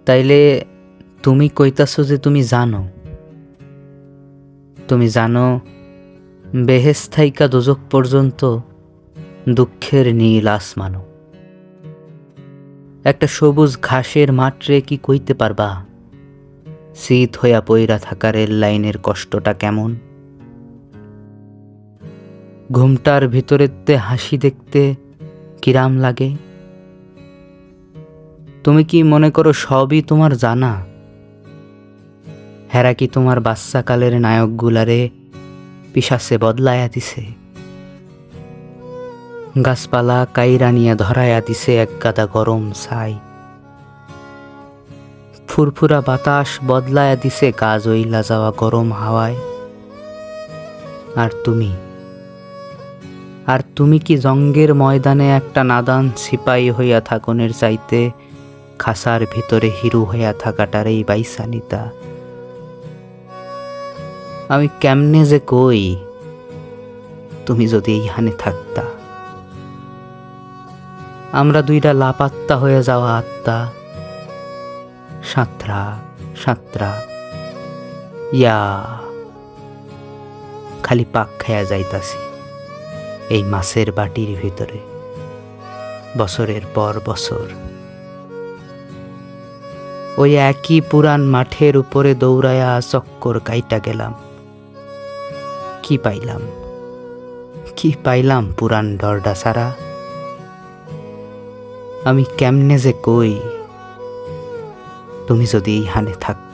তাইলে তুমি কইতাছো যে তুমি জানো বেহেশত থাইকা দোজখ পর্যন্ত দুঃখের নীল আসমানো। একটা সবুজ ঘাসের মাঠরে কি কইতে পারবা শীত হইয়া পইরা থাকা রেল লাইনের কষ্টটা কেমন? ঘুমটার ভিতরেতে হাসি দেখতে কিরাম লাগে? তুমি কি মনে করো সবই তোমার জানা? হেরা কি তোমার বাচ্চাকালের নায়কগুলারে পিশাচে বদলায়া দিছে? গাছপালা কাইরা নিয়ে ধরায়া দিছে এক গাদা গরম ছাই। ফুরফুরা বাতাস বদলায়া দিছে গা জ্বইলা যাওয়া গরম হাওয়ায়। আর তুমি কি জঙ্গের ময়দানে একটা নাদান সিপাহী হইয়া থাকনের চাইতে খাসার ভিতরে হিরু হইয়া থাকাটারেই বাইসা নিতা? আমি কেমনে যে কই, তুমি যদি এইখানে থাকতা। আমরা দুইটা লাপাত্তা হয়ে যাওয়া আত্মা, সাঁতরা সাঁতরা ইয়া খালি পাক খাইয়া যাইতাছি এই মাছের বাটির ভিতরে বছরের পর বছর। ওই একই পুরান মাঠের উপরে দৌড়ায়া চক্কর কাইটা গেলাম। কি পাইলাম পুরান ডরডা সারা? আমি কেমনে যে কই, তুমি যদি এইখানে থাকতা।